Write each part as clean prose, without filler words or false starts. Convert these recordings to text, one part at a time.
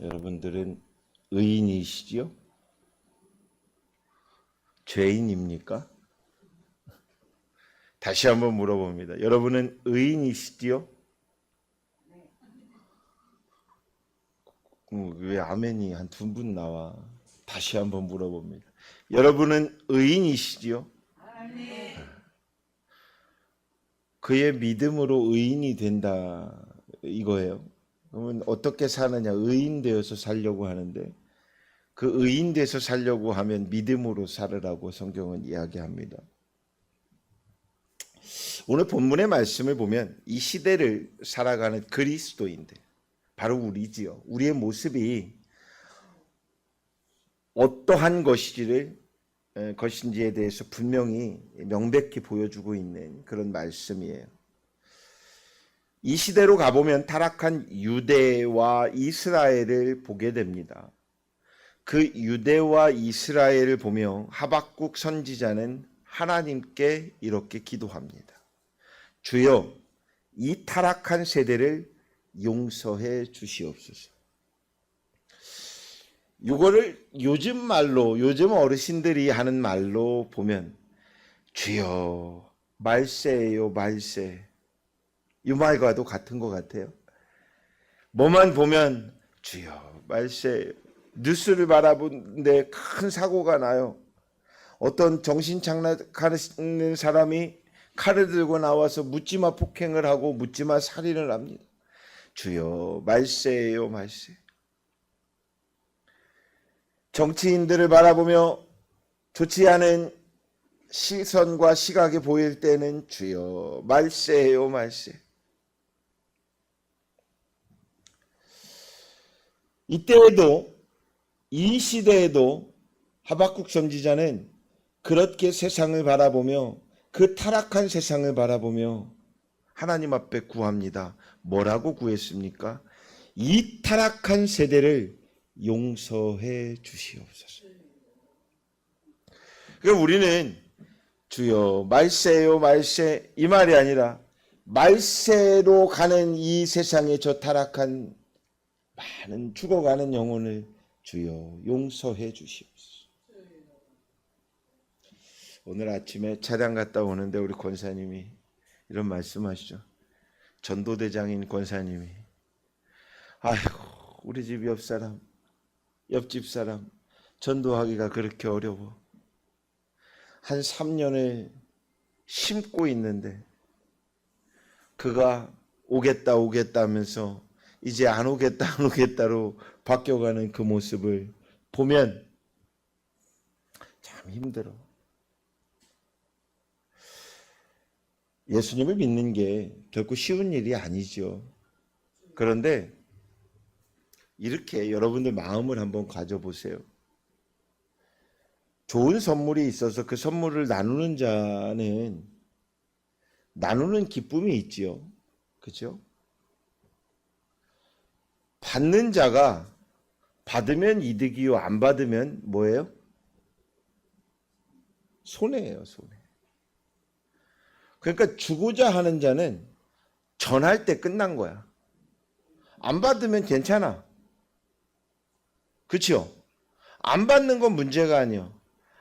여러분들은 의인이시지요? 죄인입니까? 다시 한번 물어봅니다. 여러분은 의인이시지요? 왜 아멘이 한 두 분 나와? 다시 한번 물어봅니다. 여러분은 의인이시지요? 아멘. 그의 믿음으로 의인이 된다 이거예요. 그러면 어떻게 사느냐? 의인 되어서 살려고 하는데 그 의인 돼서 살려고 하면 믿음으로 살으라고 성경은 이야기합니다. 오늘 본문의 말씀을 보면 이 시대를 살아가는 그리스도인들, 바로 우리지요. 우리의 모습이 어떠한 것인지에 대해서 분명히 명백히 보여주고 있는 그런 말씀이에요. 이 시대로 가보면 타락한 유대와 이스라엘을 보게 됩니다. 그 유대와 이스라엘을 보며 하박국 선지자는 하나님께 이렇게 기도합니다. 주여, 이 타락한 세대를 용서해 주시옵소서. 이거를 요즘 말로, 요즘 어르신들이 하는 말로 보면 주여, 말세예요, 말세. 이 말과도 같은 것 같아요. 뭐만 보면 주여, 말세. 뉴스를 바라보는데 큰 사고가 나요. 어떤 정신 착락하는 사람이 칼을 들고 나와서 묻지마 폭행을 하고 묻지마 살인을 합니다. 주여, 말세예요, 말세. 정치인들을 바라보며 좋지 않은 시선과 시각이 보일 때는 주여, 말세예요, 말세. 이때에도, 이 시대에도 하박국 선지자는 그렇게 세상을 바라보며, 그 타락한 세상을 바라보며 하나님 앞에 구합니다. 뭐라고 구했습니까? 이 타락한 세대를 용서해 주시옵소서. 그러니까 우리는 주여, 말세요, 말세, 이 말이 아니라 말세로 가는 이 세상의 저 타락한 많은 죽어가는 영혼을 주여 용서해 주시옵소서. 오늘 아침에 차량 갔다 오는데 우리 권사님이 이런 말씀하시죠. 전도대장인 권사님이, 아이고, 우리 집 옆 사람, 옆집 사람 전도하기가 그렇게 어려워. 한 3년을 심고 있는데 그가 오겠다 오겠다 하면서 이제 안 오겠다 안 오겠다로 바뀌어가는 그 모습을 보면 참 힘들어. 예수님을 믿는 게 결코 쉬운 일이 아니죠. 그런데 이렇게 여러분들 마음을 한번 가져보세요. 좋은 선물이 있어서 그 선물을 나누는 자는 나누는 기쁨이 있지요. 그렇죠? 받는 자가 받으면 이득이요, 안 받으면 뭐예요? 손해예요, 손해. 그러니까 주고자 하는 자는 전할 때 끝난 거야. 안 받으면 괜찮아. 그렇죠? 안 받는 건 문제가 아니야.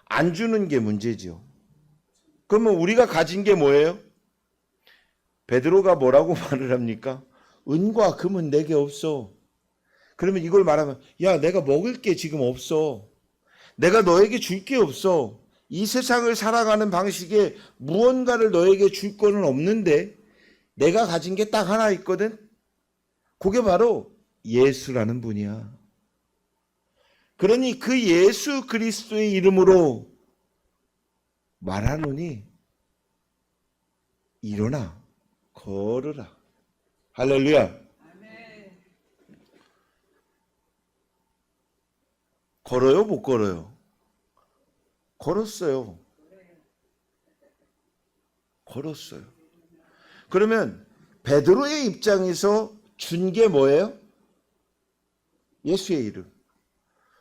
안 주는 게 문제지요. 그러면 우리가 가진 게 뭐예요? 베드로가 뭐라고 말을 합니까? 은과 금은 내게 없어. 그러면 이걸 말하면, 야, 내가 먹을 게 지금 없어. 내가 너에게 줄 게 없어. 이 세상을 살아가는 방식에 무언가를 너에게 줄 거는 없는데 내가 가진 게 딱 하나 있거든. 그게 바로 예수라는 분이야. 그러니 그 예수 그리스도의 이름으로 말하노니 일어나 걸으라. 할렐루야. 아멘. 걸어요, 못 걸어요? 걸었어요. 걸었어요. 그러면 베드로의 입장에서 준 게 뭐예요? 예수의 이름.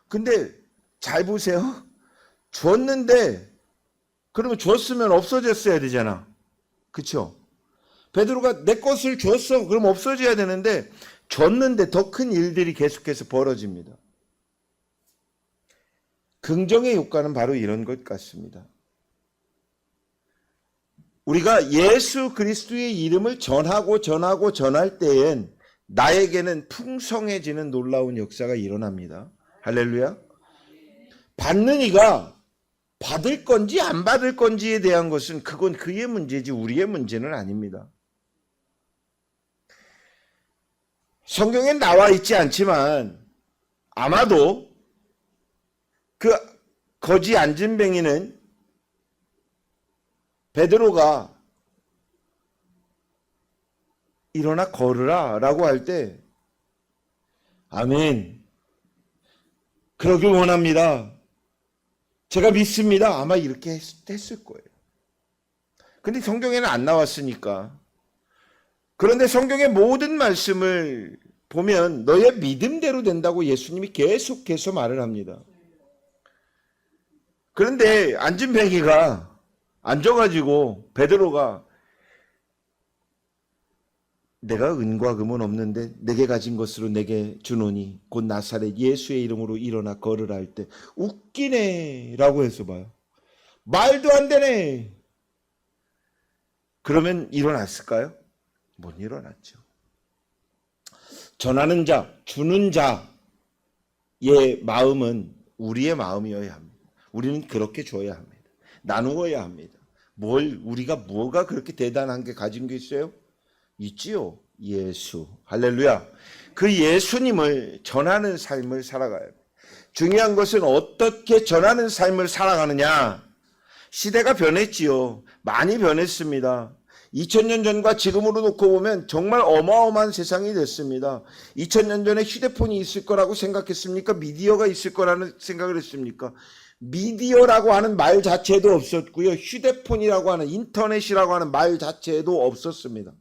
근데 잘 보세요. 줬는데 그러면 줬으면 없어졌어야 되잖아. 그렇죠? 베드로가 내 것을 줬어. 그럼 없어져야 되는데 줬는데 더 큰 일들이 계속해서 벌어집니다. 긍정의 효과는 바로 이런 것 같습니다. 우리가 예수 그리스도의 이름을 전할 때엔 나에게는 풍성해지는 놀라운 역사가 일어납니다. 할렐루야. 받는 이가 받을 건지 안 받을 건지에 대한 것은 그건 그의 문제지 우리의 문제는 아닙니다. 성경에 나와 있지 않지만 아마도 그 거지 안진뱅이는 베드로가 일어나 걸으라 라고 할 때 아멘 그러길 원합니다. 제가 믿습니다. 아마 이렇게 했을 거예요. 근데 성경에는 안 나왔으니까. 그런데 성경의 모든 말씀을 보면 너의 믿음대로 된다고 예수님이 계속해서 말을 합니다. 그런데 안진뱅이가 앉아가지고 베드로가 내가 은과 금은 없는데 내게 가진 것으로 내게 주노니 곧 나사렛 예수의 이름으로 일어나 걸으라 할 때 웃기네 라고 해서 봐요. 말도 안 되네. 그러면 일어났을까요? 못 일어났죠. 전하는 자, 주는 자의 마음은 우리의 마음이어야 합니다. 우리는 그렇게 줘야 합니다. 나누어야 합니다. 우리가 뭐가 그렇게 대단한 게 가진 게 있어요? 있지요. 예수. 할렐루야. 그 예수님을 전하는 삶을 살아가야 합니다. 중요한 것은 어떻게 전하는 삶을 살아가느냐. 시대가 변했지요. 많이 변했습니다. 2000년 전과 지금으로 놓고 보면 정말 어마어마한 세상이 됐습니다. 2000년 전에 휴대폰이 있을 거라고 생각했습니까? 미디어가 있을 거라는 생각을 했습니까? 미디어라고 하는 말 자체도 없었고요. 휴대폰이라고 하는 인터넷이라고 하는 말 자체도 없었습니다.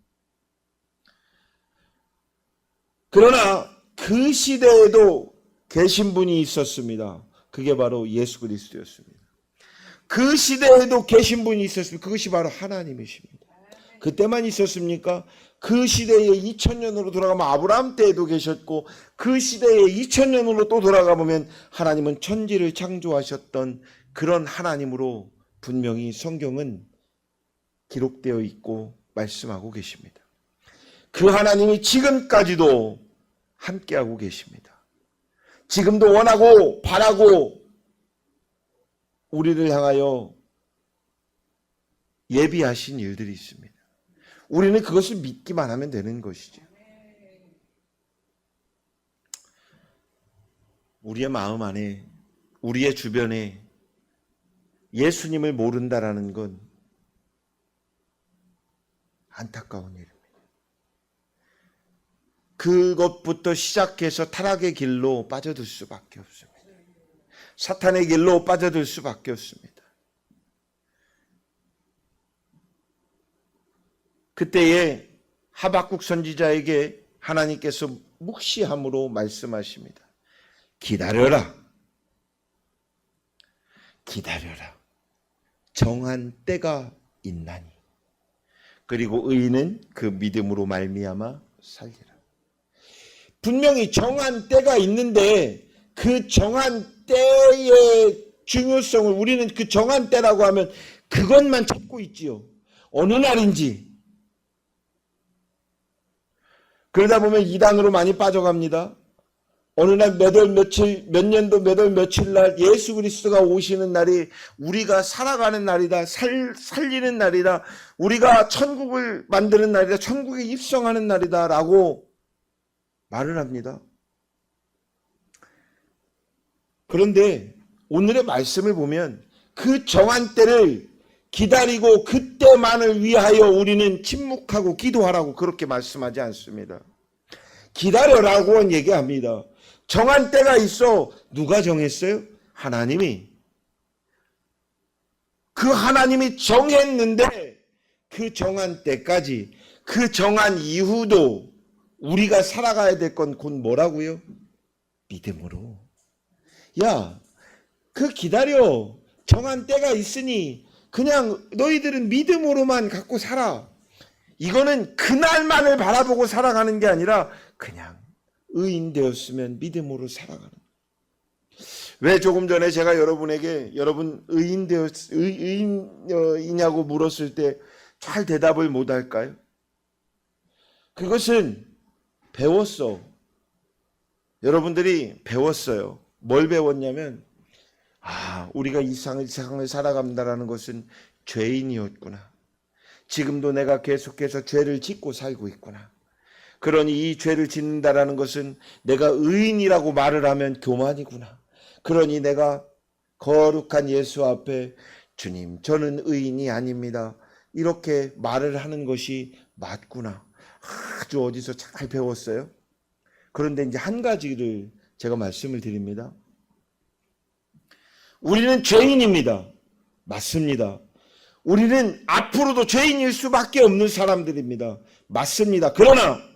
그러나 그 시대에도 계신 분이 있었습니다. 그게 바로 예수 그리스도였습니다. 그 시대에도 계신 분이 있었습니다. 그것이 바로 하나님이십니다. 그때만 있었습니까? 그 시대에 2000년으로 돌아가면 아브라함 때에도 계셨고 그 시대에 2000년으로 또 돌아가 보면 하나님은 천지를 창조하셨던 그런 하나님으로 분명히 성경은 기록되어 있고 말씀하고 계십니다. 그 하나님이 지금까지도 함께하고 계십니다. 지금도 원하고 바라고 우리를 향하여 예비하신 일들이 있습니다. 우리는 그것을 믿기만 하면 되는 것이죠. 우리의 마음 안에, 우리의 주변에 예수님을 모른다라는 건 안타까운 일입니다. 그것부터 시작해서 타락의 길로 빠져들 수밖에 없습니다. 사탄의 길로 빠져들 수밖에 없습니다. 그때에 하박국 선지자에게 하나님께서 묵시함으로 말씀하십니다. 기다려라. 기다려라. 정한 때가 있나니. 그리고 의인은 그 믿음으로 말미암아 살리라. 분명히 정한 때가 있는데 그 정한 때의 중요성을 우리는 그 정한 때라고 하면 그것만 찾고 있지요. 어느 날인지. 그러다 보면 이단으로 많이 빠져갑니다. 어느 날 몇 월 며칠, 몇 년도 몇 월 며칠 날 예수 그리스도가 오시는 날이 우리가 살아가는 날이다. 살리는 날이다. 우리가 천국을 만드는 날이다. 천국에 입성하는 날이다. 라고 말을 합니다. 그런데 오늘의 말씀을 보면 그 정한 때를 기다리고 그때만을 위하여 우리는 침묵하고 기도하라고 그렇게 말씀하지 않습니다. 기다려라고 얘기합니다. 정한 때가 있어. 누가 정했어요? 하나님이. 그 하나님이 정했는데 그 정한 때까지 그 정한 이후도 우리가 살아가야 될 건 곧 뭐라고요? 믿음으로. 야, 그 기다려. 정한 때가 있으니 그냥 너희들은 믿음으로만 갖고 살아. 이거는 그날만을 바라보고 살아가는 게 아니라 그냥 의인 되었으면 믿음으로 살아가는. 왜 조금 전에 제가 여러분에게 여러분 의인이냐고 물었을 때 잘 대답을 못할까요? 그것은 배웠어. 여러분들이 배웠어요. 뭘 배웠냐면 우리가 이 세상을 살아간다는 것은 죄인이었구나. 지금도 내가 계속해서 죄를 짓고 살고 있구나. 그러니 이 죄를 짓는다라는 것은 내가 의인이라고 말을 하면 교만이구나. 그러니 내가 거룩한 예수 앞에 주님, 저는 의인이 아닙니다. 이렇게 말을 하는 것이 맞구나. 아주 어디서 잘 배웠어요. 그런데 이제 한 가지를 제가 말씀을 드립니다. 우리는 죄인입니다. 맞습니다. 우리는 앞으로도 죄인일 수밖에 없는 사람들입니다. 맞습니다. 그러나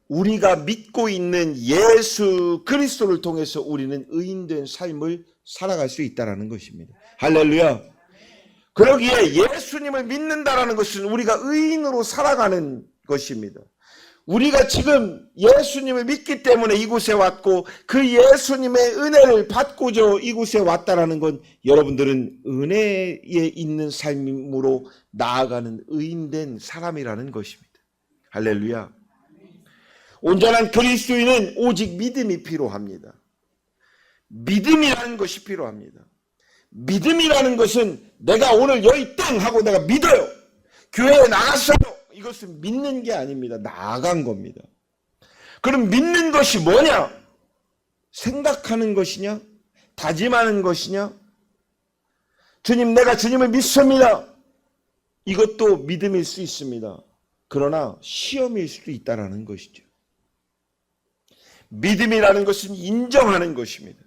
우리가 믿고 있는 예수 그리스도를 통해서 우리는 의인된 삶을 살아갈 수 있다는 것입니다. 할렐루야. 그러기에 예수님을 믿는다라는 것은 우리가 의인으로 살아가는 것입니다. 우리가 지금 예수님을 믿기 때문에 이곳에 왔고 그 예수님의 은혜를 받고자 이곳에 왔다라는 건 여러분들은 은혜에 있는 삶으로 나아가는 의인된 사람이라는 것입니다. 할렐루야. 온전한 그리스도인은 오직 믿음이 필요합니다. 믿음이라는 것이 필요합니다. 믿음이라는 것은 내가 오늘 여기 땅 하고 내가 믿어요. 교회에 나갔어요. 이것은 믿는 게 아닙니다. 나아간 겁니다. 그럼 믿는 것이 뭐냐? 생각하는 것이냐? 다짐하는 것이냐? 주님, 내가 주님을 믿습니다. 이것도 믿음일 수 있습니다. 그러나 시험일 수도 있다는 것이죠. 믿음이라는 것은 인정하는 것입니다.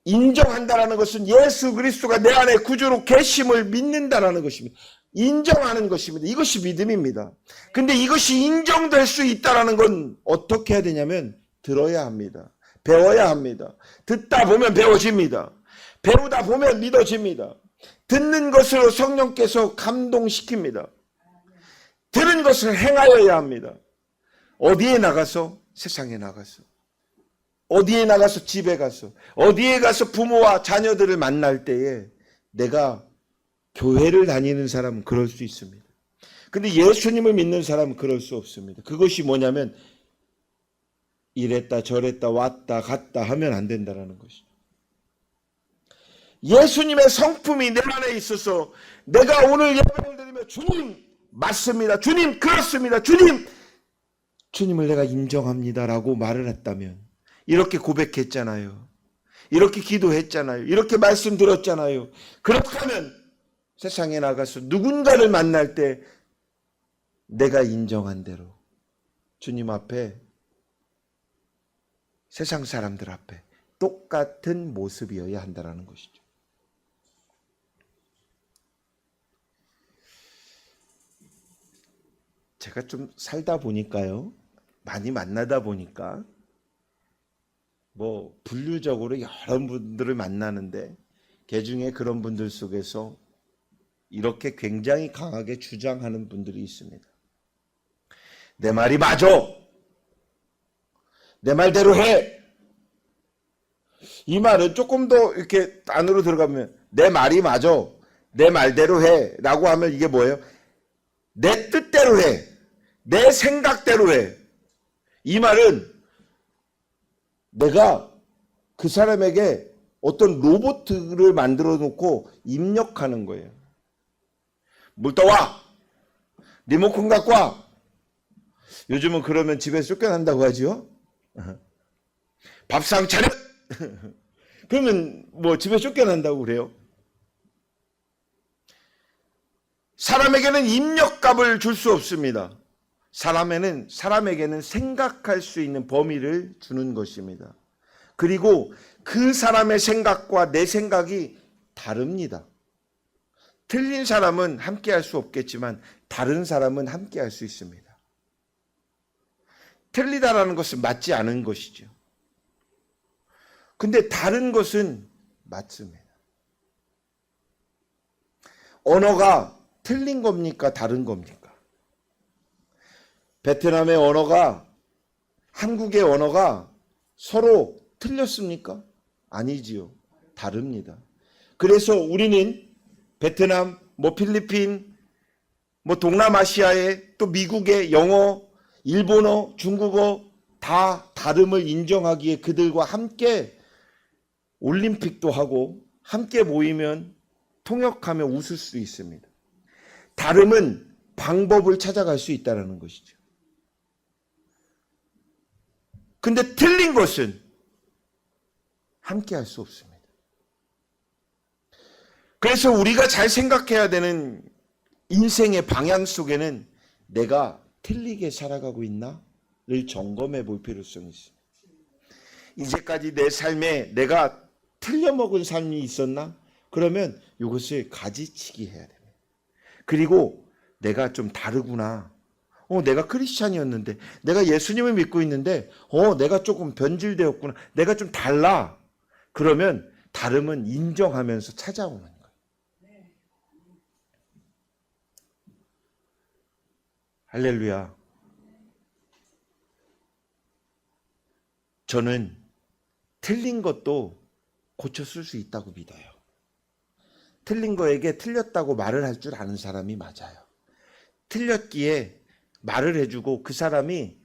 인정한다는 것은 예수 그리스도가 내 안에 구주로 계심을 믿는다는 것입니다. 인정하는 것입니다. 이것이 믿음입니다. 근데 이것이 인정될 수 있다는 건 어떻게 해야 되냐면 들어야 합니다. 배워야 합니다. 듣다 보면 배워집니다. 배우다 보면 믿어집니다. 듣는 것으로 성령께서 감동시킵니다. 들은 것을 행하여야 합니다. 어디에 나가서? 세상에 나가서. 어디에 나가서? 집에 가서. 어디에 가서 부모와 자녀들을 만날 때에 내가 교회를 다니는 사람은 그럴 수 있습니다. 근데 예수님을 믿는 사람은 그럴 수 없습니다. 그것이 뭐냐면 이랬다 저랬다 왔다 갔다 하면 안 된다는 것이죠. 예수님의 성품이 내 안에 있어서 내가 오늘 예배를 드리며 주님 맞습니다. 주님 그렇습니다. 주님을 내가 인정합니다라고 말을 했다면 이렇게 고백했잖아요. 이렇게 기도했잖아요. 이렇게 말씀 들었잖아요. 그렇다면 세상에 나가서 누군가를 만날 때 내가 인정한 대로 주님 앞에 세상 사람들 앞에 똑같은 모습이어야 한다는 것이죠. 제가 좀 살다 보니까요. 많이 만나다 보니까 분류적으로 여러 분들을 만나는데 그중에 그런 분들 속에서 이렇게 굉장히 강하게 주장하는 분들이 있습니다. 내 말이 맞아. 내 말대로 해. 이 말은 조금 더 이렇게 안으로 들어가면 내 말이 맞아. 내 말대로 해. 라고 하면 이게 뭐예요? 내 뜻대로 해. 내 생각대로 해. 이 말은 내가 그 사람에게 어떤 로봇을 만들어 놓고 입력하는 거예요. 물 떠와. 리모컨 갖고 와. 요즘은 그러면 집에서 쫓겨난다고 하죠. 밥상 차려. 그러면 집에서 쫓겨난다고 그래요. 사람에게는 입력값을 줄 수 없습니다. 사람에게는 생각할 수 있는 범위를 주는 것입니다. 그리고 그 사람의 생각과 내 생각이 다릅니다. 틀린 사람은 함께 할 수 없겠지만 다른 사람은 함께 할 수 있습니다. 틀리다라는 것은 맞지 않은 것이죠. 근데 다른 것은 맞습니다. 언어가 틀린 겁니까? 다른 겁니까? 베트남의 언어가 한국의 언어가 서로 틀렸습니까? 아니지요. 다릅니다. 그래서 우리는 베트남, 필리핀, 동남아시아의 또 미국의 영어, 일본어, 중국어 다 다름을 인정하기에 그들과 함께 올림픽도 하고 함께 모이면 통역하며 웃을 수 있습니다. 다름은 방법을 찾아갈 수 있다는 것이죠. 근데 틀린 것은 함께 할 수 없습니다. 그래서 우리가 잘 생각해야 되는 인생의 방향 속에는 내가 틀리게 살아가고 있나를 점검해 볼 필요성이 있습니다. 이제까지 내 삶에 내가 틀려먹은 삶이 있었나? 그러면 이것을 가지치기 해야 됩니다. 그리고 내가 좀 다르구나. 내가 크리스찬이었는데, 내가 예수님을 믿고 있는데, 내가 조금 변질되었구나. 내가 좀 달라. 그러면 다름은 인정하면서 찾아오는 거예요. 할렐루야. 저는 틀린 것도 고쳐 쓸 수 있다고 믿어요. 틀린 거에게 틀렸다고 말을 할 줄 아는 사람이 맞아요. 틀렸기에 말을 해주고 그 사람이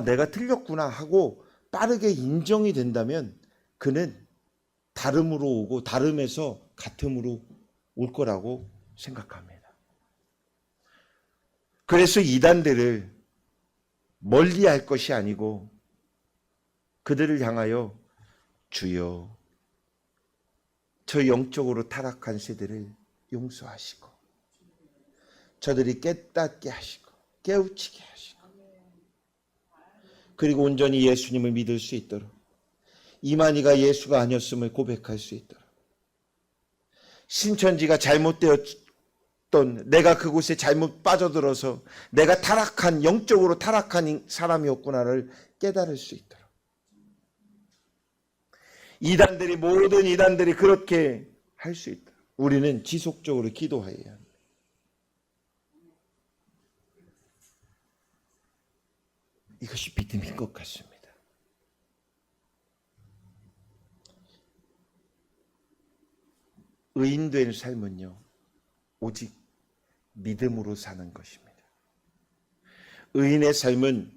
내가 틀렸구나 하고 빠르게 인정이 된다면 그는 다름으로 오고 다름에서 같음으로 올 거라고 생각합니다. 그래서 이단들을 멀리할 것이 아니고 그들을 향하여 주여 저 영적으로 타락한 세대를 용서하시고 저들이 깨닫게 하시고 깨우치게 하시고 그리고 온전히 예수님을 믿을 수 있도록 이만희가 예수가 아니었음을 고백할 수 있도록 신천지가 잘못되었던 내가 그곳에 잘못 빠져들어서 내가 타락한 영적으로 타락한 사람이었구나를 깨달을 수 있도록 모든 이단들이 그렇게 할 수 있다. 우리는 지속적으로 기도해야 합니다. 이것이 믿음인 것 같습니다. 의인된 삶은요, 오직 믿음으로 사는 것입니다. 의인의 삶은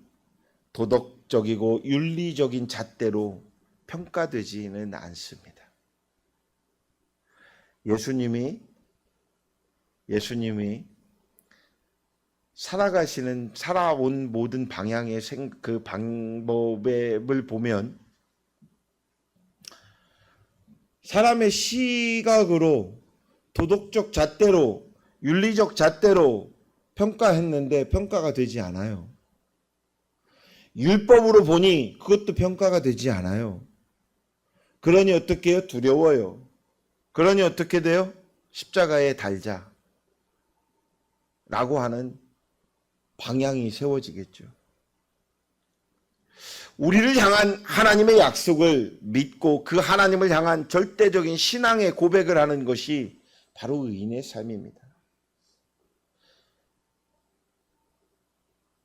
도덕적이고 윤리적인 잣대로 평가되지는 않습니다. 예수님이 살아온 모든 방향의 그 방법을 보면 사람의 시각으로 도덕적 잣대로 윤리적 잣대로 평가했는데 평가가 되지 않아요. 율법으로 보니 그것도 평가가 되지 않아요. 그러니 어떻게 해요? 두려워요. 그러니 어떻게 돼요? 십자가에 달자 라고 하는 방향이 세워지겠죠. 우리를 향한 하나님의 약속을 믿고 그 하나님을 향한 절대적인 신앙의 고백을 하는 것이 바로 의인의 삶입니다.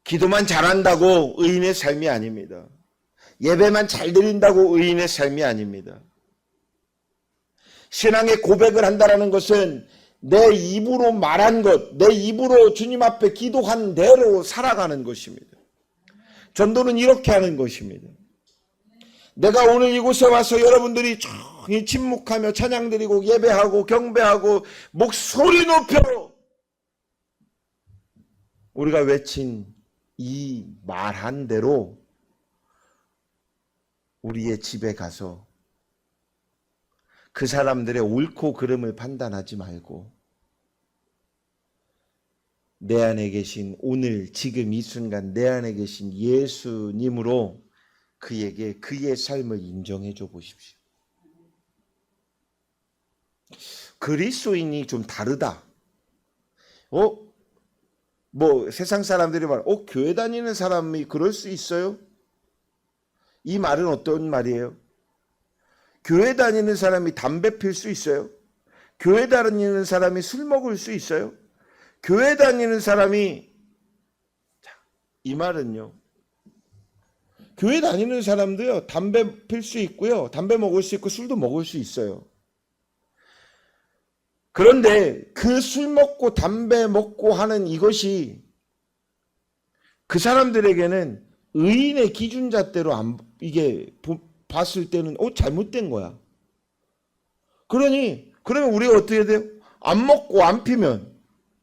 기도만 잘한다고 의인의 삶이 아닙니다. 예배만 잘 드린다고 의인의 삶이 아닙니다. 신앙의 고백을 한다는 것은 내 입으로 말한 것, 내 입으로 주님 앞에 기도한 대로 살아가는 것입니다. 전도는 이렇게 하는 것입니다. 내가 오늘 이곳에 와서 여러분들이 조용히 침묵하며 찬양 드리고 예배하고 경배하고 목소리 높여 우리가 외친 이 말한 대로 우리의 집에 가서 그 사람들의 옳고 그름을 판단하지 말고 내 안에 계신 오늘 지금 이 순간 내 안에 계신 예수님으로 그에게 그의 삶을 인정해 줘 보십시오. 그리스도인이 좀 다르다. 세상 사람들이 말, 교회 다니는 사람이 그럴 수 있어요? 이 말은 어떤 말이에요? 교회 다니는 사람이 담배 필 수 있어요? 교회 다니는 사람이 술 먹을 수 있어요? 교회 다니는 사람이 이 말은요. 교회 다니는 사람도요, 담배 필 수 있고요, 담배 먹을 수 있고 술도 먹을 수 있어요. 그런데 그 술 먹고 담배 먹고 하는 이것이 그 사람들에게는 의인의 기준잣대로 이게 봤을 때는 잘못된 거야. 그러면 우리가 어떻게 돼요? 안 먹고 안 피면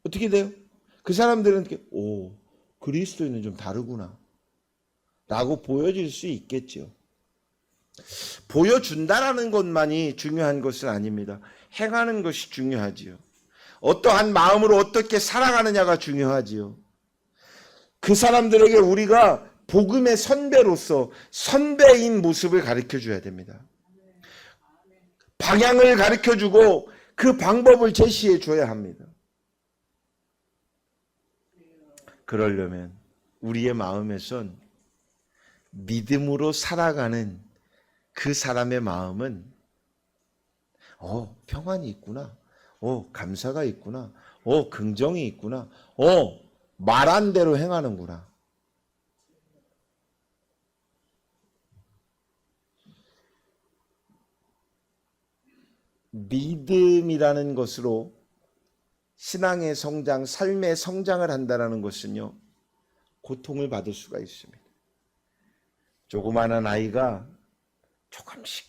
어떻게 돼요? 그 사람들은 그리스도인은 좀 다르구나 라고 보여질 수 있겠죠. 보여준다라는 것만이 중요한 것은 아닙니다. 행하는 것이 중요하지요. 어떠한 마음으로 어떻게 살아가느냐가 중요하지요. 그 사람들에게 우리가 복음의 선배로서 선배인 모습을 가르쳐 줘야 됩니다. 방향을 가르쳐 주고 그 방법을 제시해 줘야 합니다. 그러려면 우리의 마음에선 믿음으로 살아가는 그 사람의 마음은 평안이 있구나. 감사가 있구나. 긍정이 있구나. 말한 대로 행하는구나. 믿음이라는 것으로 신앙의 성장, 삶의 성장을 한다는 것은요, 고통을 받을 수가 있습니다. 조그마한 아이가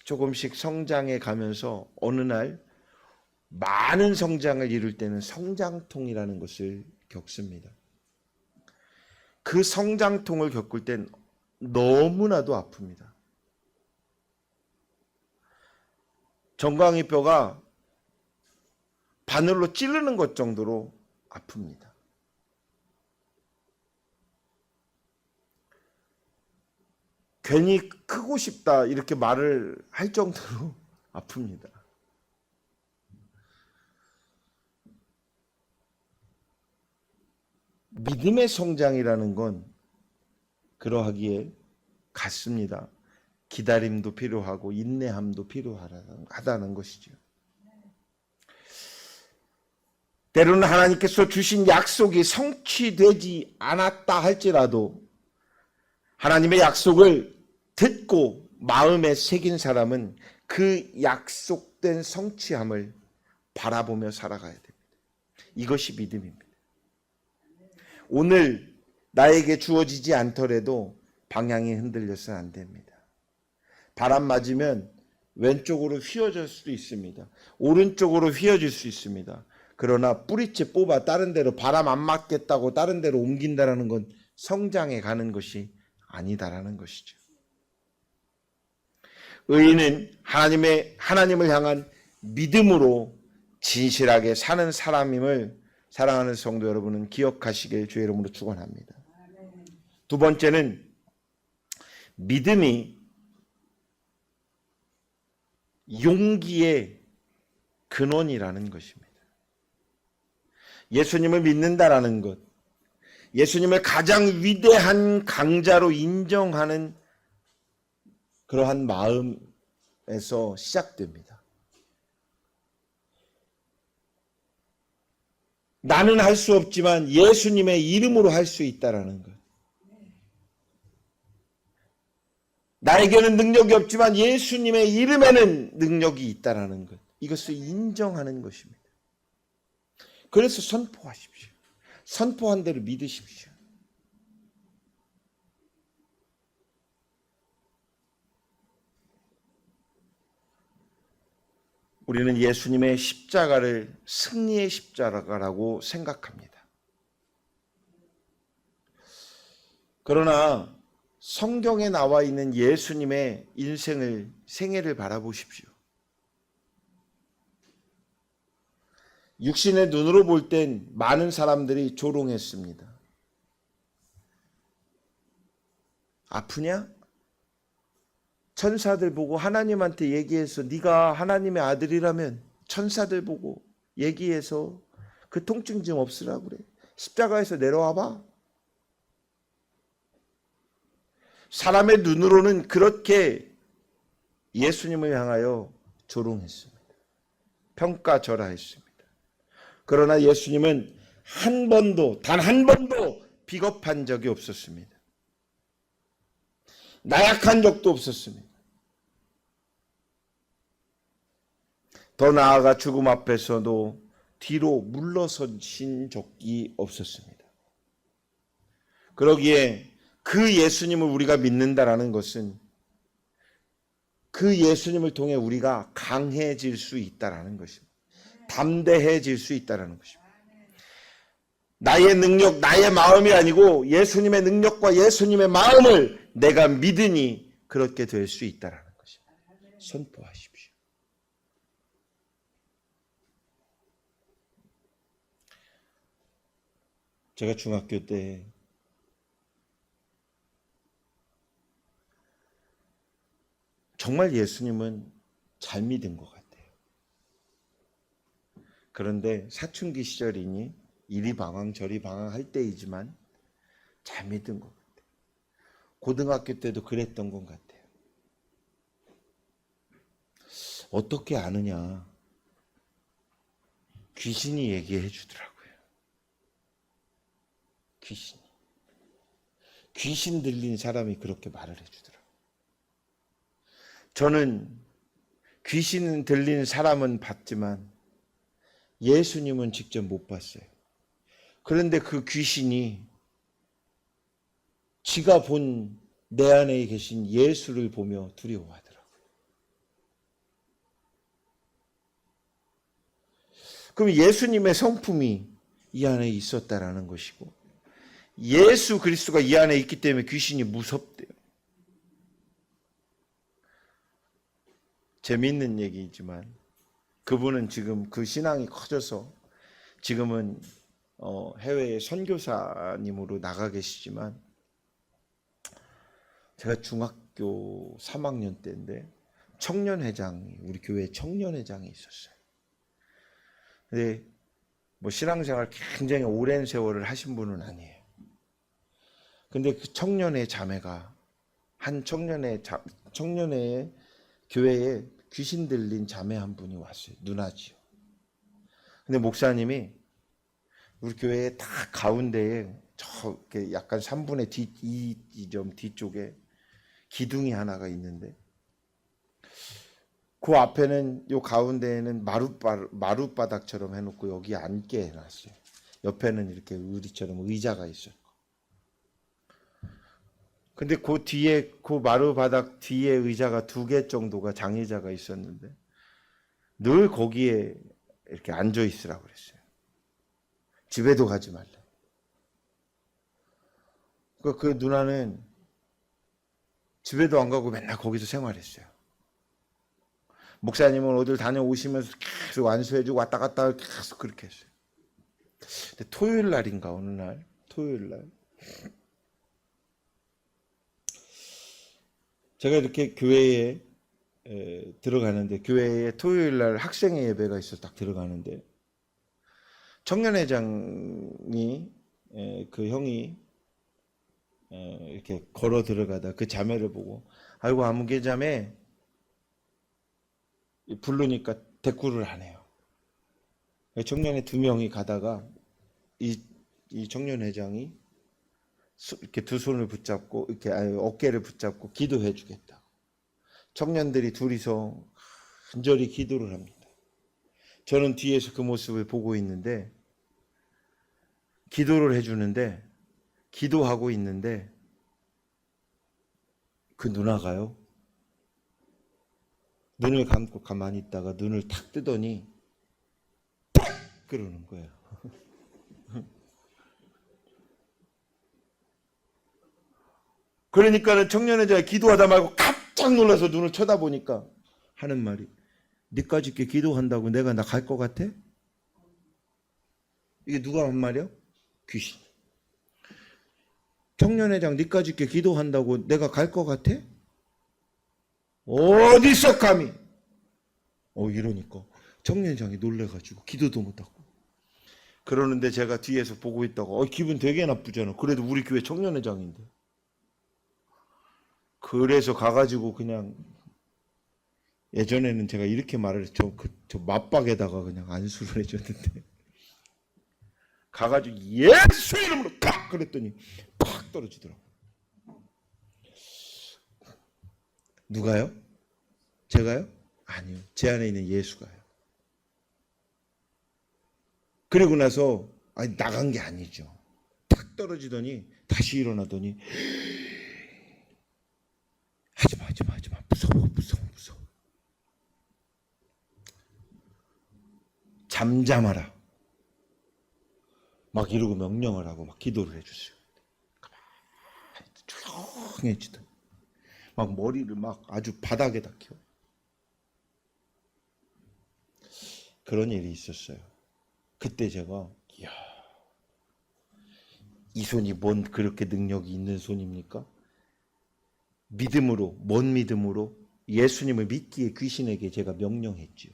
조금씩 성장해 가면서 어느 날 많은 성장을 이룰 때는 성장통이라는 것을 겪습니다. 그 성장통을 겪을 땐 너무나도 아픕니다. 정강이뼈가 바늘로 찌르는 것 정도로 아픕니다. 괜히 크고 싶다 이렇게 말을 할 정도로 아픕니다. 믿음의 성장이라는 건 그러하기에 같습니다. 기다림도 필요하고 인내함도 필요하다는 것이죠. 때로는 하나님께서 주신 약속이 성취되지 않았다 할지라도 하나님의 약속을 듣고 마음에 새긴 사람은 그 약속된 성취함을 바라보며 살아가야 됩니다. 이것이 믿음입니다. 오늘 나에게 주어지지 않더라도 방향이 흔들려서는 안 됩니다. 바람 맞으면 왼쪽으로 휘어질 수도 있습니다. 오른쪽으로 휘어질 수 있습니다. 그러나 뿌리째 뽑아 다른 데로 바람 안 맞겠다고 다른 데로 옮긴다는 건 성장해 가는 것이 아니다라는 것이죠. 의인은 하나님을 향한 믿음으로 진실하게 사는 사람임을 사랑하는 성도 여러분은 기억하시길 주의 이름으로 축원합니다. 두 번째는 믿음이 용기의 근원이라는 것입니다. 예수님을 믿는다라는 것, 예수님을 가장 위대한 강자로 인정하는 그러한 마음에서 시작됩니다. 나는 할 수 없지만 예수님의 이름으로 할 수 있다라는 것. 나에게는 능력이 없지만 예수님의 이름에는 능력이 있다라는 것. 이것을 인정하는 것입니다. 그래서 선포하십시오. 선포한 대로 믿으십시오. 우리는 예수님의 십자가를 승리의 십자가라고 생각합니다. 그러나 성경에 나와 있는 예수님의 생애를 바라보십시오. 육신의 눈으로 볼 땐 많은 사람들이 조롱했습니다. 아프냐? 천사들 보고 하나님한테 얘기해서 네가 하나님의 아들이라면 천사들 보고 얘기해서 그 통증 좀 없으라고 그래. 십자가에서 내려와봐. 사람의 눈으로는 그렇게 예수님을 향하여 조롱했습니다. 평가절하했습니다. 그러나 예수님은 단 한 번도 비겁한 적이 없었습니다. 나약한 적도 없었습니다. 더 나아가 죽음 앞에서도 뒤로 물러서신 적이 없었습니다. 그러기에 그 예수님을 우리가 믿는다라는 것은 그 예수님을 통해 우리가 강해질 수 있다라는 것입니다. 담대해질 수 있다라는 것입니다. 나의 능력, 나의 마음이 아니고 예수님의 능력과 예수님의 마음을 내가 믿으니 그렇게 될 수 있다라는 것입니다. 선포하십시오. 제가 중학교 때 정말 예수님은 잘 믿은 것 같아요. 그런데 사춘기 시절이니 이리 방황 저리 방황할 때이지만 잘 믿은 것 같아요. 고등학교 때도 그랬던 것 같아요. 어떻게 아느냐? 귀신이 얘기해 주더라고요. 귀신 들린 사람이 그렇게 말을 해주더라고요. 저는 귀신 들린 사람은 봤지만 예수님은 직접 못 봤어요. 그런데 그 귀신이 지가 본 내 안에 계신 예수를 보며 두려워하더라고요. 그럼 예수님의 성품이 이 안에 있었다라는 것이고 예수 그리스도가 이 안에 있기 때문에 귀신이 무섭대요. 재미있는 얘기이지만 그분은 지금 그 신앙이 커져서 지금은 해외에 선교사님으로 나가 계시지만 제가 중학교 3학년 때인데 청년회장이 우리 교회에 청년회장이 있었어요. 근데 뭐 신앙생활 굉장히 오랜 세월을 하신 분은 아니에요. 근데 그 청년의 자매가 한 청년의 교회에 귀신 들린 자매 한 분이 왔어요. 누나지요. 근데 목사님이 우리 교회의 다 가운데에 저 약간 3분의 2점 뒤쪽에 기둥이 하나가 있는데 그 앞에는 요 가운데에는 마룻바닥처럼 해놓고 여기 앉게 해놨어요. 옆에는 이렇게 우리처럼 의자가 있어요. 근데 그 뒤에 그 마룻바닥 뒤에 의자가 2개 정도가 장의자가 있었는데 늘 거기에 이렇게 앉아 있으라고 그랬어요. 집에도 가지 말래. 그 누나는 집에도 안 가고 맨날 거기서 생활했어요. 목사님은 어딜 다녀오시면서 계속 안수해주고 왔다 갔다 계속 그렇게 했어요. 근데 토요일 날인가 어느 날 토요일 날 제가 이렇게 교회에 들어가는데 교회에 토요일 날 학생회 예배가 있어서 딱 들어가는데 청년회장이 그 형이 이렇게 걸어 들어가다 그 자매를 보고 아이고 아무개 자매 부르니까 대꾸를 안 해요. 청년회 2명이 가다가 이 청년회장이 이렇게 2 손을 붙잡고 이렇게 어깨를 붙잡고 기도해 주겠다. 청년들이 둘이서 간절히 기도를 합니다. 저는 뒤에서 그 모습을 보고 있는데 기도를 해주는데 기도하고 있는데 그 누나가요. 눈을 감고 가만히 있다가 눈을 탁 뜨더니 딱 그러는 거예요. 그러니까는 청년회장이 기도하다 말고 깜짝 놀라서 눈을 쳐다보니까 하는 말이 니까지 있게 기도한다고 내가 나 갈 것 같아? 이게 누가 한 말이야? 귀신. 청년회장 니까지 있게 기도한다고 내가 갈 것 같아? 어디서 감히? 이러니까 청년회장이 놀래가지고 기도도 못하고 그러는데 제가 뒤에서 보고 있다가 기분 되게 나쁘잖아. 그래도 우리 교회 청년회장인데. 그래서 가가지고 그냥 예전에는 제가 이렇게 말을 했죠. 저 맞박에다가 그냥 안수를 해줬는데 가가지고 예수 이름으로 팍 그랬더니 팍 떨어지더라고. 누가요? 제가요? 아니요. 제 안에 있는 예수가요. 그리고 나서 나간 게 아니죠. 탁 떨어지더니 다시 일어나더니 하지마 무서워. 잠잠하라. 막 이러고 명령을 하고 막 기도를 해주세요. 조용해지더니 막 머리를 막 아주 바닥에다 켜. 그런 일이 있었어요. 그때 제가 이야, 이 손이 뭔 그렇게 능력이 있는 손입니까? 믿음으로, 뭔 믿음으로? 예수님을 믿기에 귀신에게 제가 명령했지요.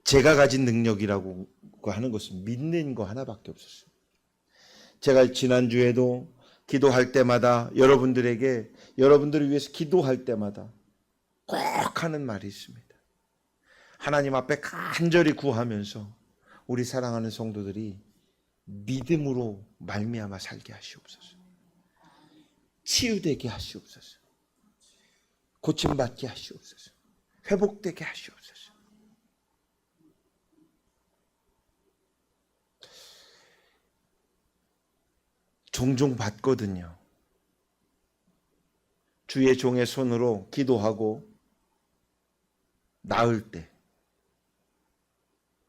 제가 가진 능력이라고 하는 것은 믿는 거 하나밖에 없었어요. 제가 지난주에도 기도할 때마다 여러분들을 위해서 기도할 때마다 꼭 하는 말이 있습니다. 하나님 앞에 간절히 구하면서 우리 사랑하는 성도들이 믿음으로 말미암아 살게 하시옵소서. 치유되게 하시옵소서. 고침받게 하시옵소서. 회복되게 하시옵소서. 종종 받거든요. 주의 종의 손으로 기도하고 나을 때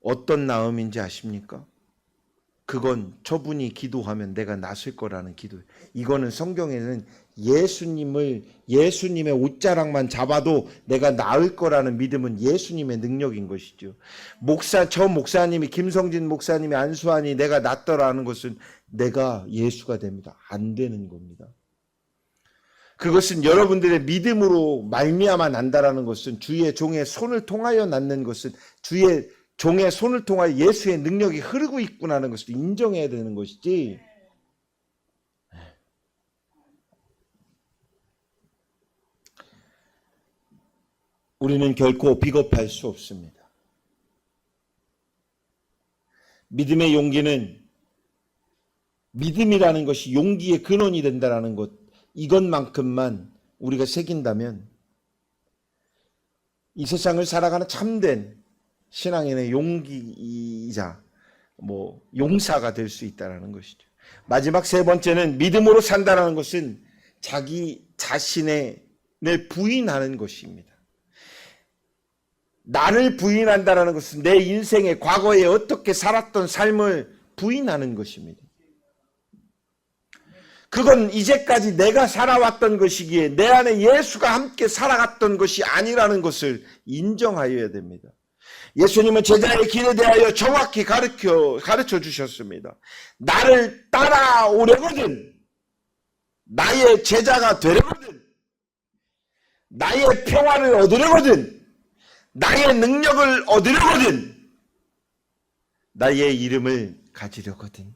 어떤 나음인지 아십니까? 그건 저분이 기도하면 내가 낫을 거라는 기도예요. 이거는 성경에는 예수님의 옷자락만 잡아도 내가 나을 거라는 믿음은 예수님의 능력인 것이죠. 저 목사님이, 김성진 목사님이 안수하니 내가 낫더라는 것은 내가 예수가 됩니다. 안 되는 겁니다. 그것은 여러분들의 믿음으로 말미암아 난다라는 것은 주의 종의 손을 통하여 낫는 것은 주의 종의 손을 통하여 예수의 능력이 흐르고 있구나는 것을 인정해야 되는 것이지. 우리는 결코 비겁할 수 없습니다. 믿음의 용기는 믿음이라는 것이 용기의 근원이 된다는 것, 이것만큼만 우리가 새긴다면 이 세상을 살아가는 참된 신앙인의 용기이자 용사가 될 수 있다는 것이죠. 마지막 세 번째는 믿음으로 산다는 것은 자기 자신을 부인하는 것입니다. 나를 부인한다는 것은 내 인생의 과거에 어떻게 살았던 삶을 부인하는 것입니다. 그건 이제까지 내가 살아왔던 것이기에 내 안에 예수가 함께 살아갔던 것이 아니라는 것을 인정하여야 됩니다. 예수님은 제자의 길에 대하여 정확히 가르쳐 주셨습니다. 나를 따라오려거든, 나의 제자가 되려거든, 나의 평화를 얻으려거든, 나의 능력을 얻으려거든, 나의 이름을 가지려거든,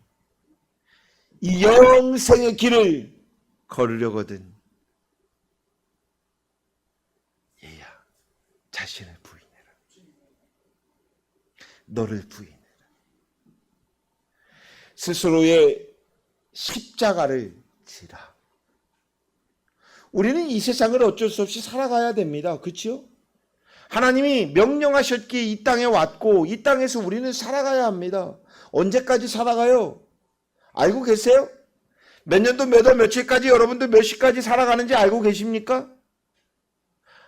이 영생의 길을 걸으려거든, 얘야, 자신을 부인해라. 너를 부인해라. 스스로의 십자가를 지라. 우리는 이 세상을 어쩔 수 없이 살아가야 됩니다. 그렇죠? 하나님이 명령하셨기에 이 땅에 왔고 이 땅에서 우리는 살아가야 합니다. 언제까지 살아가요? 알고 계세요? 몇 년도 몇 월 며칠까지 여러분들 몇 시까지 살아가는지 알고 계십니까?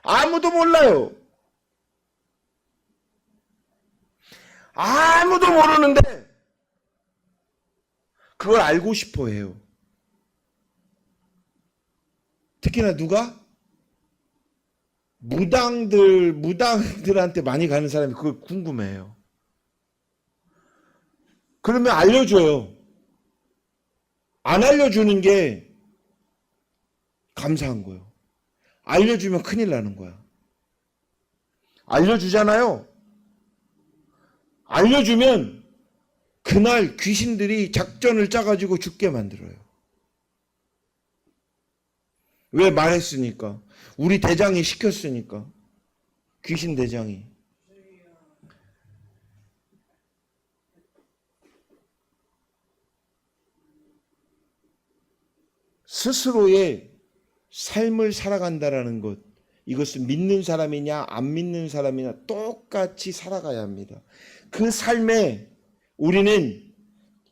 아무도 몰라요. 아무도 모르는데 그걸 알고 싶어 해요. 특히나 누가? 무당들한테 많이 가는 사람이 그걸 궁금해해요. 그러면 알려줘요. 안 알려주는 게 감사한 거예요. 알려주면 큰일 나는 거야. 알려주잖아요. 알려주면 그날 귀신들이 작전을 짜가지고 죽게 만들어요. 왜? 말했으니까. 우리 대장이 시켰으니까. 귀신 대장이. 스스로의 삶을 살아간다라는 것, 이것은 믿는 사람이냐 안 믿는 사람이냐 똑같이 살아가야 합니다. 그 삶에 우리는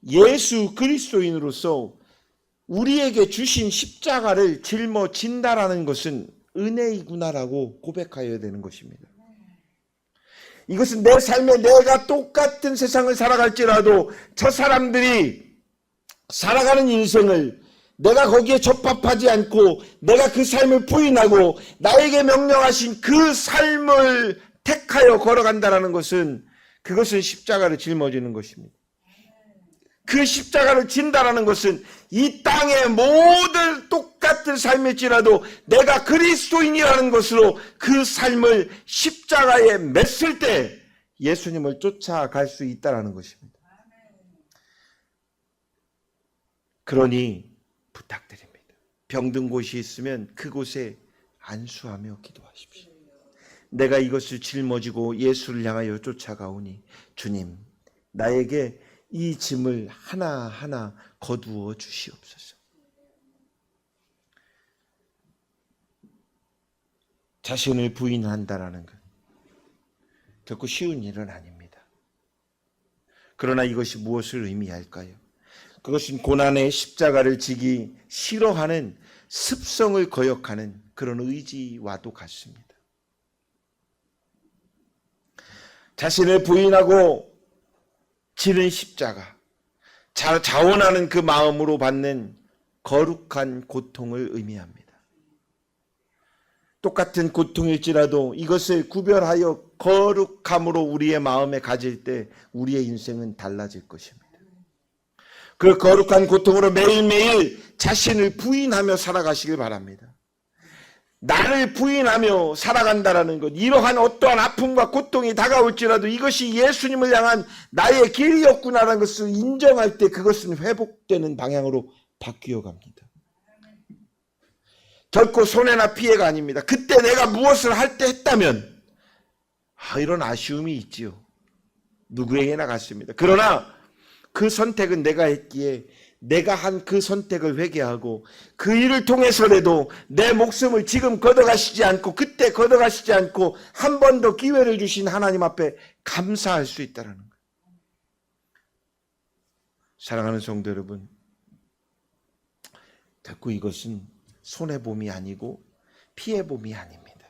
예수 그리스도인으로서 우리에게 주신 십자가를 짊어진다라는 것은 은혜이구나라고 고백하여야 되는 것입니다. 이것은 내 삶에 내가 똑같은 세상을 살아갈지라도 저 사람들이 살아가는 인생을 내가 거기에 접합하지 않고 내가 그 삶을 부인하고 나에게 명령하신 그 삶을 택하여 걸어간다라는 것은 그것은 십자가를 짊어지는 것입니다. 그 십자가를 진다라는 것은 이 땅의 모든 똑같은 삶일지라도 내가 그리스도인이라는 것으로 그 삶을 십자가에 맸을 때 예수님을 쫓아갈 수 있다는 것입니다. 그러니 부탁드립니다. 병든 곳이 있으면 그곳에 안수하며 기도하십시오. 내가 이것을 짊어지고 예수를 향하여 쫓아가오니 주님 나에게 이 짐을 하나하나 거두어 주시옵소서. 자신을 부인한다라는 것 결코 쉬운 일은 아닙니다. 그러나 이것이 무엇을 의미할까요? 그것은 고난의 십자가를 지기 싫어하는 습성을 거역하는 그런 의지와도 같습니다. 자신을 부인하고 지는 십자가, 자원하는 그 마음으로 받는 거룩한 고통을 의미합니다. 똑같은 고통일지라도 이것을 구별하여 거룩함으로 우리의 마음에 가질 때 우리의 인생은 달라질 것입니다. 그 거룩한 고통으로 매일매일 자신을 부인하며 살아가시길 바랍니다. 나를 부인하며 살아간다라는 것, 이러한 어떠한 아픔과 고통이 다가올지라도 이것이 예수님을 향한 나의 길이었구나라는 것을 인정할 때 그것은 회복되는 방향으로 바뀌어 갑니다. 결코 손해나 피해가 아닙니다. 그때 내가 무엇을 할 때 했다면 이런 아쉬움이 있지요. 누구에게나 같습니다. 그러나 그 선택은 내가 했기에 내가 한 그 선택을 회개하고 그 일을 통해서라도 내 목숨을 지금 걷어가시지 않고 그때 걷어가시지 않고 한 번 더 기회를 주신 하나님 앞에 감사할 수 있다는 거예요. 사랑하는 성도 여러분, 결코 이것은 손해봄이 아니고 피해봄이 아닙니다.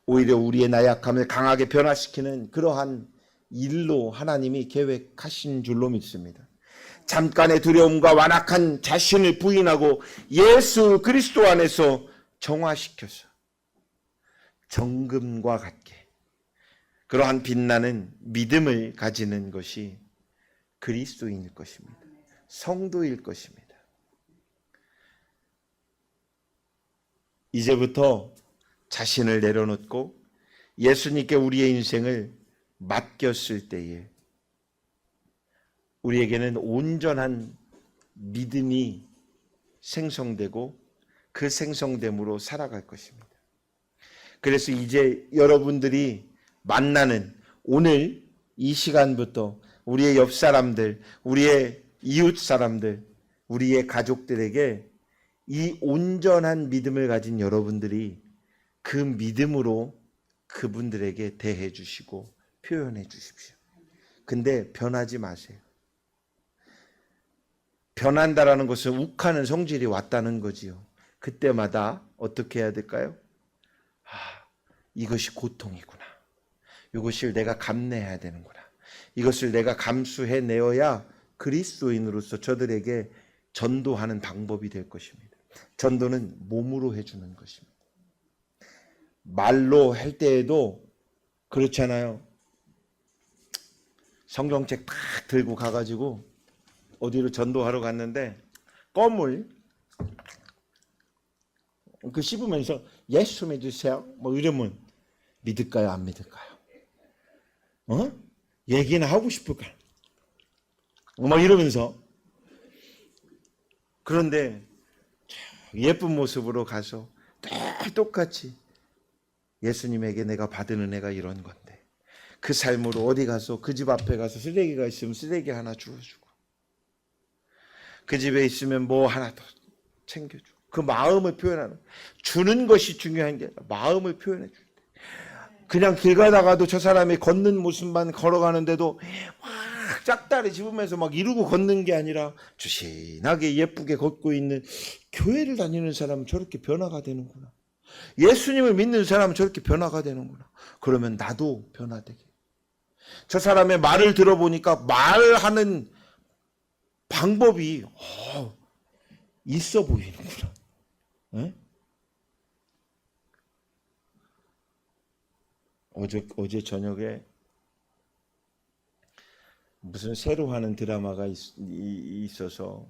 오히려 우리의 나약함을 강하게 변화시키는 그러한 일로 하나님이 계획하신 줄로 믿습니다. 잠깐의 두려움과 완악한 자신을 부인하고 예수 그리스도 안에서 정화시켜서 정금과 같게 그러한 빛나는 믿음을 가지는 것이 그리스도인일 것입니다. 성도일 것입니다. 이제부터 자신을 내려놓고 예수님께 우리의 인생을 맡겼을 때에 우리에게는 온전한 믿음이 생성되고 그 생성됨으로 살아갈 것입니다. 그래서 이제 여러분들이 만나는 오늘 이 시간부터 우리의 옆 사람들, 우리의 이웃 사람들, 우리의 가족들에게 이 온전한 믿음을 가진 여러분들이 그 믿음으로 그분들에게 대해 주시고 표현해 주십시오. 근데 변하지 마세요. 변한다라는 것은 욱하는 성질이 왔다는 거지요. 그때마다 어떻게 해야 될까요? 이것이 고통이구나. 이것을 내가 감내해야 되는구나. 이것을 내가 감수해내어야 그리스도인으로서 저들에게 전도하는 방법이 될 것입니다. 전도는 몸으로 해주는 것입니다. 말로 할 때에도 그렇잖아요. 성경책 딱 들고 가가지고 어디로 전도하러 갔는데 껌을 그 씹으면서 예수 믿으세요 뭐 이러면 믿을까요 안 믿을까요? 얘기나 하고 싶을까? 막 이러면서 그런데 예쁜 모습으로 가서 똑같이 예수님에게 내가 받은 은혜가 이런 건데 그 삶으로 어디 가서 그 집 앞에 가서 쓰레기가 있으면 쓰레기 하나 주워주고 그 집에 있으면 뭐 하나 더 챙겨주고 그 마음을 표현하는, 주는 것이 중요한 게 아니라 마음을 표현해 줄 때. 그냥 길 가다가도 저 사람이 걷는 모습만 걸어가는데도 막 짝다리 집으면서 막 이루고 걷는 게 아니라 주신하게 예쁘게 걷고 있는, 교회를 다니는 사람은 저렇게 변화가 되는구나. 예수님을 믿는 사람은 저렇게 변화가 되는구나. 그러면 나도 변화되게. 저 사람의 말을 들어보니까 말하는 방법이 있어 보이는구나. 네? 어제 저녁에 무슨 새로 하는 드라마가 있어서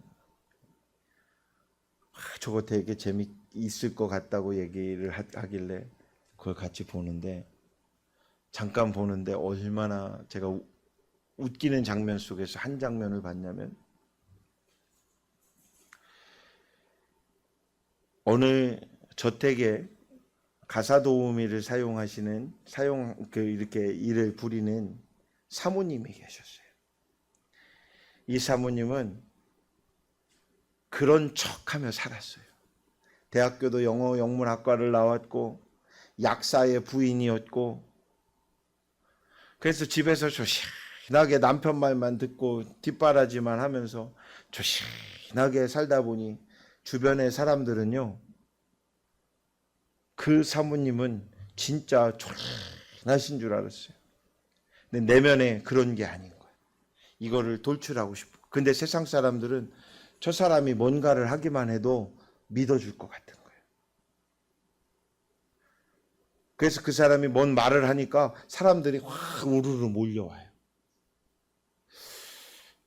저거 되게 재미있을 것 같다고 얘기를 하길래 그걸 같이 보는데, 잠깐 보는데 얼마나 제가 웃기는 장면 속에서 한 장면을 봤냐면, 어느 저택에 가사도우미를 이렇게 일을 부리는 사모님이 계셨어요. 이 사모님은 그런 척하며 살았어요. 대학교도 영어 영문학과를 나왔고 약사의 부인이었고, 그래서 집에서 조신하게 남편 말만 듣고 뒷바라지만 하면서 조신하게 살다 보니 주변의 사람들은요, 그 사모님은 진짜 조신하신 줄 알았어요. 근데 내면에 그런 게 아닌 거예요. 이거를 돌출하고 싶어. 근데 세상 사람들은 저 사람이 뭔가를 하기만 해도 믿어줄 것 같은 거예요. 그래서 그 사람이 뭔 말을 하니까 사람들이 확 우르르 몰려와요.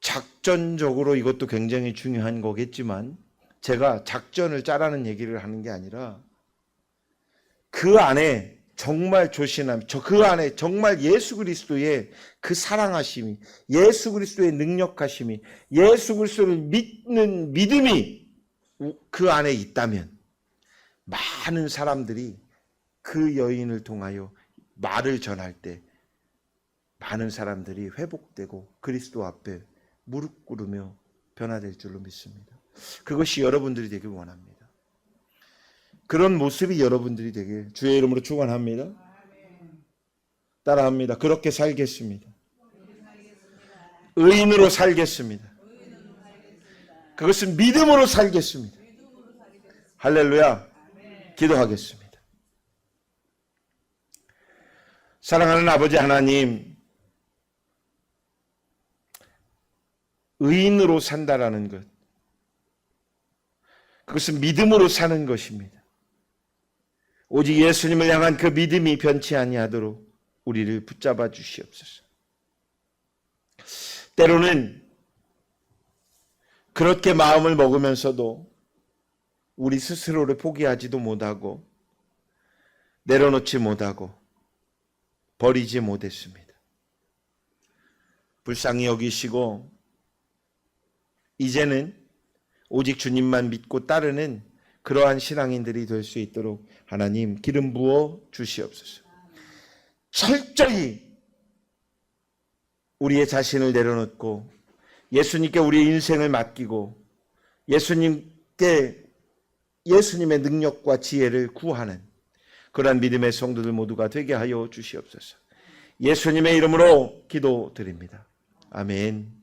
작전적으로 이것도 굉장히 중요한 거겠지만, 제가 작전을 짜라는 얘기를 하는 게 아니라 그 안에 정말 조신함, 그 안에 정말 예수 그리스도의 그 사랑하심이, 예수 그리스도의 능력하심이, 예수 그리스도를 믿는 믿음이 그 안에 있다면 많은 사람들이 그 여인을 통하여 말을 전할 때 많은 사람들이 회복되고 그리스도 앞에 무릎 꿇으며 변화될 줄로 믿습니다. 그것이 여러분들이 되길 원합니다. 그런 모습이 여러분들이 되길 주의 이름으로 축원합니다. 따라합니다. 그렇게 살겠습니다. 의인으로 살겠습니다. 그것은 믿음으로 살겠습니다. 할렐루야. 기도하겠습니다. 사랑하는 아버지 하나님, 의인으로 산다라는 것, 그것은 믿음으로 사는 것입니다. 오직 예수님을 향한 그 믿음이 변치 아니하도록 우리를 붙잡아 주시옵소서. 때로는 그렇게 마음을 먹으면서도 우리 스스로를 포기하지도 못하고 내려놓지 못하고 버리지 못했습니다. 불쌍히 여기시고 이제는 오직 주님만 믿고 따르는 그러한 신앙인들이 될 수 있도록 하나님 기름 부어 주시옵소서. 철저히 우리의 자신을 내려놓고 예수님께 우리의 인생을 맡기고 예수님의 능력과 지혜를 구하는 그러한 믿음의 성도들 모두가 되게 하여 주시옵소서. 예수님의 이름으로 기도드립니다. 아멘.